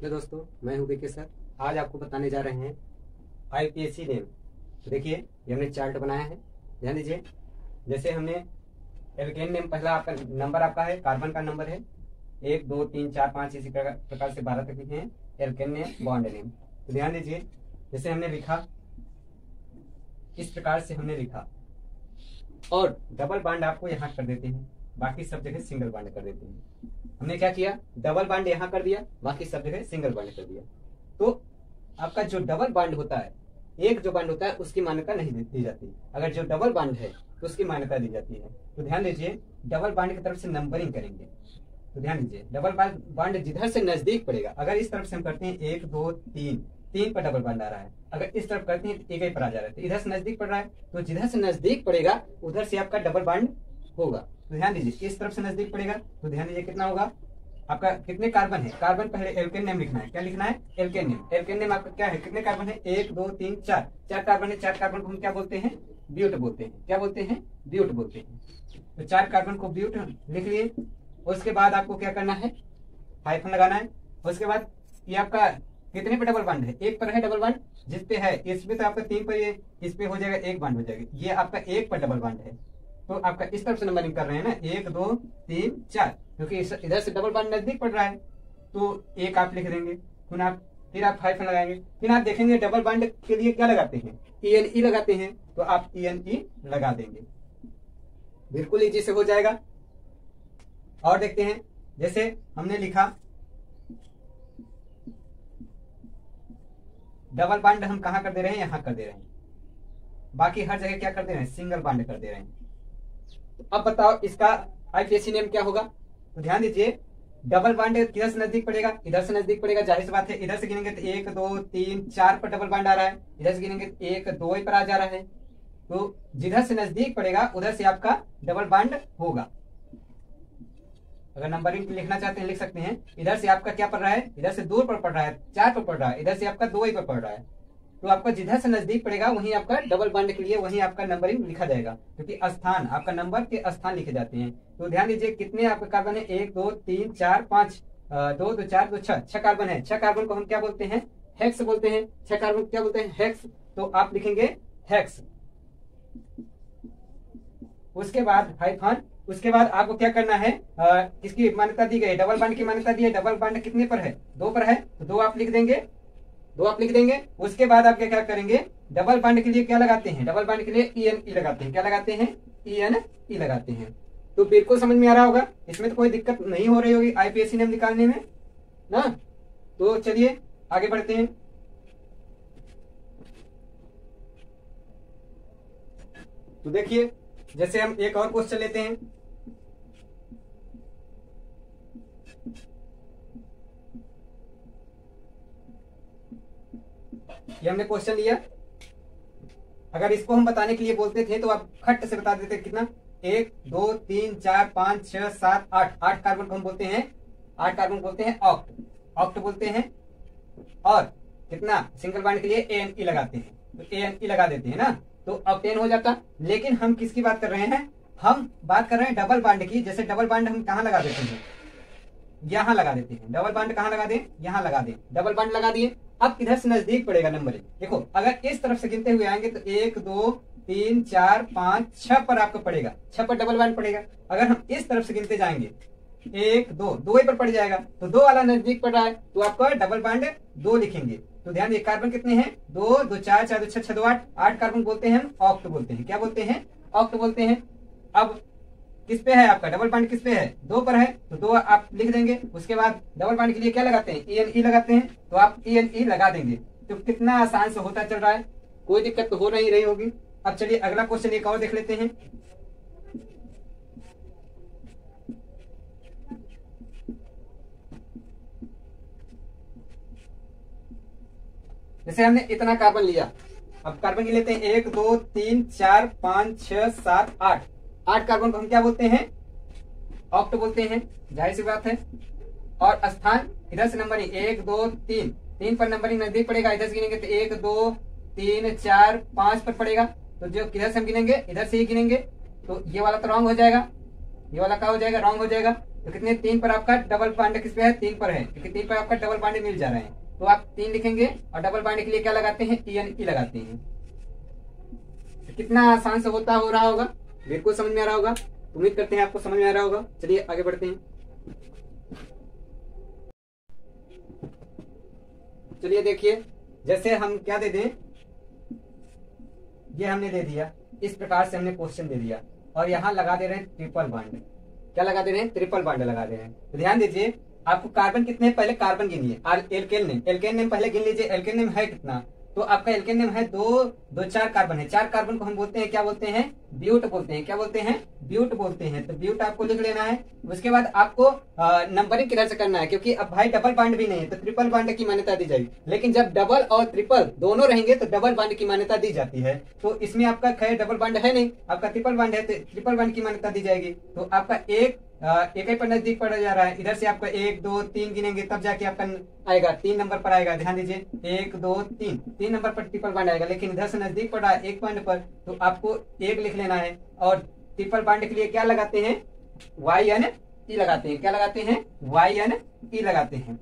Hello दोस्तों, मैं हूं बीके सर। आज आपको बताने जा रहे हैं आईपीएससी नेम। तो देखिए, ये हमने चार्ट बनाया है, ध्यान दीजिए। जैसे हमने एल्केन नेम, पहला आपका नंबर आपका है, कार्बन का नंबर है 1 2 3 4 5, इसी प्रकार से 12 तक लिखे हैं एल्केन नेम, बॉन्ड नेम। तो ध्यान दीजिए, जैसे हमने लिखा इस प्रकार से हमने लिखा, और डबल बांड आपको यहाँ कर देते हैं, बाकी सब जगह सिंगल बांड कर देते हैं। हमने क्या किया, डबल बांड यहाँ कर दिया, बाकी सब जगह सिंगल बांड कर दिया। तो आपका जो डबल बांड होता है, एक जो बांड होता है उसकी मान्यता नहीं दी जाती, अगर जो डबल बांड है तो उसकी मान्यता दी जाती है। तो ध्यान दीजिए, डबल बांड की तरफ से नंबरिंग करेंगे। तो ध्यान दीजिए, डबल बांड जिधर से नजदीक पड़ेगा, अगर इस तरफ से हम करते हैं 1 2 3, 3 पर डबल बांड आ रहा है, अगर इस तरफ करते हैं तो एक ही पर आ जा रहा है, तो इधर से नजदीक पड़ रहा है, तो जिधर से नजदीक पड़ेगा उधर से आपका डबल बांड होगा। तो ध्यान दीजिए, इस तरफ से नजदीक पड़ेगा, तो ध्यान दीजिए कितना होगा आपका, कितने कार्बन है, कार्बन पहले एल्केन नेम लिखना है। क्या लिखना है? Alkene name. एल्केन नेम आपका क्या है, कितने कार्बन है? 1 2 3 4, 4 कार्बन है। 4 कार्बन को हम क्या बोलते हैं? ब्यूट बोलते हैं। क्या बोलते हैं? ब्यूट बोलते हैं। तो 4 कार्बन को ब्यूट लिख लिए। उसके बाद आपको क्या करना है, हाइफन लगाना है। उसके बाद ये आपका कितने पे डबल बांड है? 1 पर है डबल बांड, जिसपे है इसमें तो आपका 3 पर, ये इस पे हो जाएगा 1 बांड हो जाएगा, ये आपका 1 पर डबल बांड है। तो आपका इस तरफ से नंबरिंग कर रहे हैं ना, 1 2 3 4, क्योंकि इधर से डबल बांड नजदीक पड़ रहा है, तो 1 आप लिख देंगे। फिर आप हाइफन लगाएंगे। फिर आप देखेंगे डबल बांड के लिए क्या लगाते हैं, ENE लगाते हैं, तो आप ENE लगा देंगे, बिल्कुल इजी से हो जाएगा। और देखते हैं, जैसे हमने लिखा डबल बांड हम कहां कर दे रहे हैं, यहां कर दे रहे हैं, बाकी हर जगह क्या कर दे रहे हैं, सिंगल बांड कर दे रहे हैं। तो अब बताओ इसका आईपीएससी नेम क्या होगा। तो ध्यान दीजिए, डबल बांड किधर से नजदीक पड़ेगा, इधर से नजदीक पड़ेगा, जाहिर सी बात है। इधर से गिनेंगे तो 1 2 3 4 पर डबल बांड आ रहा है, इधर से गिनेंगे तो 1 2 पर आ जा रहा है। तो जिधर से नजदीक पड़ेगा उधर से आपका डबल बांड होगा। अगर नंबरिंग लिखना चाहते हैं लिख सकते हैं। इधर से आपका क्या पड़ रहा है, इधर से 2 पर पड़ रहा है, 4 पर पड़ रहा है, इधर से आपका 2 पर पड़ रहा है। तो आपका जिधर से नजदीक पड़ेगा वहीं आपका डबल बांड के लिए वहीं आपका नंबरिंग लिखा जाएगा, क्योंकि स्थान आपका नंबर के स्थान लिखे जाते हैं। तो ध्यान दीजिए, कितने आपके कार्बन है, 1 2 3 4 5, 2 2 4 2 6 कार्बन है। 6 कार्बन को हम क्या बोलते हैं, हेक्स बोलते हैं। 6 कार्बन क्या बोलते हैं, हेक्स। तो आप लिखेंगे हेक्स। उसके बाद हाइफन। उसके बाद आपको क्या करना है, किसकी मान्यता दी गई, डबल बांड की मान्यता दी है। डबल बांड कितने पर है, 2 पर है, तो 2 आप लिख देंगे, 2 आप लिख देंगे। उसके बाद आप क्या करेंगे, डबल बांड के लिए क्या लगाते हैं, डबल बांड के लिए ENE लगाते हैं। क्या लगाते हैं, ENE लगाते हैं। तो बिल्कुल समझ में आ रहा होगा, इसमें तो कोई दिक्कत नहीं हो रही होगी आईपीएससी नेम निकालने में ना। तो चलिए आगे बढ़ते हैं। तो देखिए, जैसे हम एक और क्वेश्चन लेते हैं। ये हमने क्वेश्चन लिया, अगर इसको हम बताने के लिए बोलते थे तो आप खट से बता देते कितना, 1 2 3 4 5 6 7 8, 8 कार्बन को हम बोलते हैं, 8 कार्बन बोलते हैं ऑक्ट, ऑक्ट बोलते हैं। और कितना, सिंगल बांड के लिए ANE लगाते हैं, तो ANE लगा देते हैं ना, तो ऑक्टेन हो जाता। लेकिन हम किसकी बात कर रहे हैं, हम बात कर रहे हैं डबल बांड की। जैसे डबल बांड हम कहां लगा देते हैं, यहां लगा देते हैं। डबल बांड कहां लगा दें, यहां लगा दें। डबल बांड लगा दिए। अब इधर से नजदीक पड़ेगा नंबरिंग, देखो अगर इस तरफ से गिनते हुए आएंगे तो 1 2 3 4 5 6 पर आपका पड़ेगा, 6 पर डबल बांड पड़ेगा। अगर हम इस तरफ से गिनते जाएंगे 1 2, 2 पर पड़ जाएगा, तो 2 वाला नजदीक पड़ रहा है, तो आपका डबल बांड 2 लिखेंगे। तो ध्यान दिए, कार्बन कितने हैं, 2 2 4 4 2 6 6 2 8, 8 कार्बन बोलते हैं हम ऑक्ट बोलते हैं। क्या बोलते हैं, ऑक्ट बोलते हैं। अब किस पे है आपका डबल बांड, किस पे है, 2 पर है, तो 2 आप लिख देंगे। उसके बाद डबल बांड के लिए क्या लगाते हैं, ENE लगाते हैं, तो आप ENE लगा देंगे। तो कितना आसान से होता चल रहा है, कोई दिक्कत तो हो नहीं रही होगी। अब चलिए अगला क्वेश्चन एक और देख लेते हैं। जैसे हमने इतना कार्बन लिया, अब कार्बन की लेते हैं 1 2 3 4 5 6 7 8, 8 कार्बन को हम क्या बोलते हैं, ऑक्ट बोलते हैं, जाहिर सी बात है। और स्थान इधर से नंबरिंग 1 2 3, 3 पर नंबरिंग नजदीक पड़ेगा, इधर से गिनेंगे तो 1 2 3 4 5 पर पड़ेगा। तो जो किधर से हम गिनेंगे, इधर से ही गिनेंगे, तो ये वाला तो रॉन्ग हो जाएगा, ये वाला क्या हो जाएगा, रॉन्ग हो जाएगा। तो कितने 3 पर आपका डबल बॉन्ड किस पे है 3 पर है, क्योंकि 3 पर आपका डबल बॉन्ड मिल जा रहा है। तो आप 3 लिखेंगे और डबल बॉन्ड के लिए क्या लगाते हैं ई लगाते हैं। तो कितना आसान से होता हो रहा होगा, बिल्कुल समझ में आ रहा होगा। उम्मीद करते हैं आपको समझ में आ रहा होगा। चलिए आगे बढ़ते हैं। चलिए देखिए, जैसे हम क्या दे दें, ये हमने दे दिया, इस प्रकार से हमने क्वेश्चन दे दिया और यहाँ लगा दे रहे हैं ट्रिपल बॉन्ड। क्या लगा दे रहे हैं ट्रिपल बॉन्ड लगा दे रहे हैं। तो ध्यान दीजिए, आपको कार्बन कितने हैं पहले कार्बन गिनिए, एल्केन नेम पहले गिन लीजिए। एल्केन नेम है कितना, तो आपका एल्केन नेम है 4 कार्बन है। 4 कार्बन को हम बोलते हैं क्या बोलते हैं ब्यूट बोलते हैं। क्या बोलते हैं ब्यूट बोलते हैं। तो ब्यूट आपको लिख लेना है। उसके बाद आपको नंबरिंग किधर से करना है, क्योंकि अब भाई डबल बॉन्ड भी नहीं है तो ट्रिपल बॉन्ड की मान्यता दी जाएगी। लेकिन जब डबल और ट्रिपल दोनों रहेंगे तो डबल बॉन्ड की मान्यता दी जाती है। तो इसमें आपका खैर डबल बॉन्ड है नहीं, आपका ट्रिपल बॉन्ड है तो ट्रिपल बॉन्ड की मान्यता दी जाएगी। तो आपका एक ही पर नजदीक पड़ जा रहा है। इधर से आपका 1 2 3 गिनेंगे तब जाके आपका आएगा 3 नंबर पर आएगा। ध्यान दीजिए 1 2 3 नंबर पर ट्रिपल बॉन्ड आएगा, लेकिन इधर से नजदीक पड़ रहा है 1 पॉइंट पर, तो आपको 1 लिख लेना है। और ट्रिपल बॉन्ड के लिए क्या लगाते हैं YnE लगाते हैं। क्या लगाते हैं YnE लगाते हैं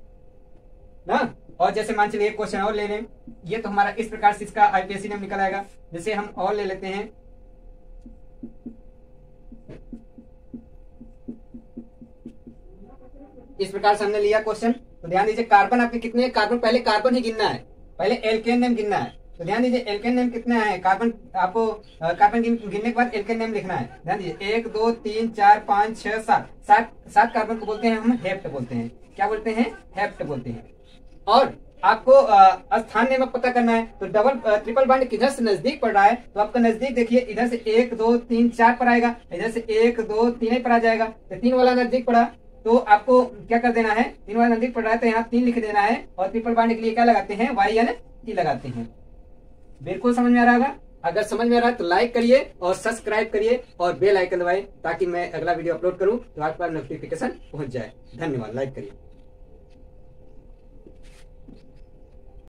ना। और जैसे मान चलिए एक क्वेश्चन और ले लें, ये तो हमारा इस प्रकार से इसका IPSC नेम निकल आएगा। जैसे हम और ले लेते हैं, इस प्रकार से हमने लिया क्वेश्चन। तो ध्यान दीजिए कार्बन आपके कितने, कार्बन पहले कार्बन ही गिनना है, पहले एल्केन नेम गिनना है। तो ध्यान दीजिए एल्केन नेम कितना है, कार्बन आपको कार्बन गिनने के बाद एल्केन नेम लिखना है। ध्यान दीजिए 1 2 3 4 5 6 7 कार्बन को बोलते हैं हम हेप्ट बोलते हैं। क्या बोलते हैं हेप्ट बोलते हैं। और आपको स्थान नेम पता करना है। तो ट्रिपल बॉन्ड किधर से नजदीक पड़ रहा है, तो आपका नजदीक देखिए इधर से 1 2 3 4 पर आएगा, इधर से 1 2 3 पर आ जाएगा। तो 3 वाला नजदीक पड़ा तो आपको क्या कर देना है, 3 वाला नजदीक पड़ रहा है तो यहाँ 3 लिख देना है। और ट्रिपल बॉन्ड के लिए क्या लगाते हैं YnE लगाते हैं। बिल्कुल समझ में आ रहा होगा। अगर समझ में आ रहा है तो लाइक करिए और सब्सक्राइब करिए और बेल आइकन दबाएं ताकि मैं अगला वीडियो अपलोड करूं तो आपके पास नोटिफिकेशन पहुंच जाए। धन्यवाद। लाइक करिए।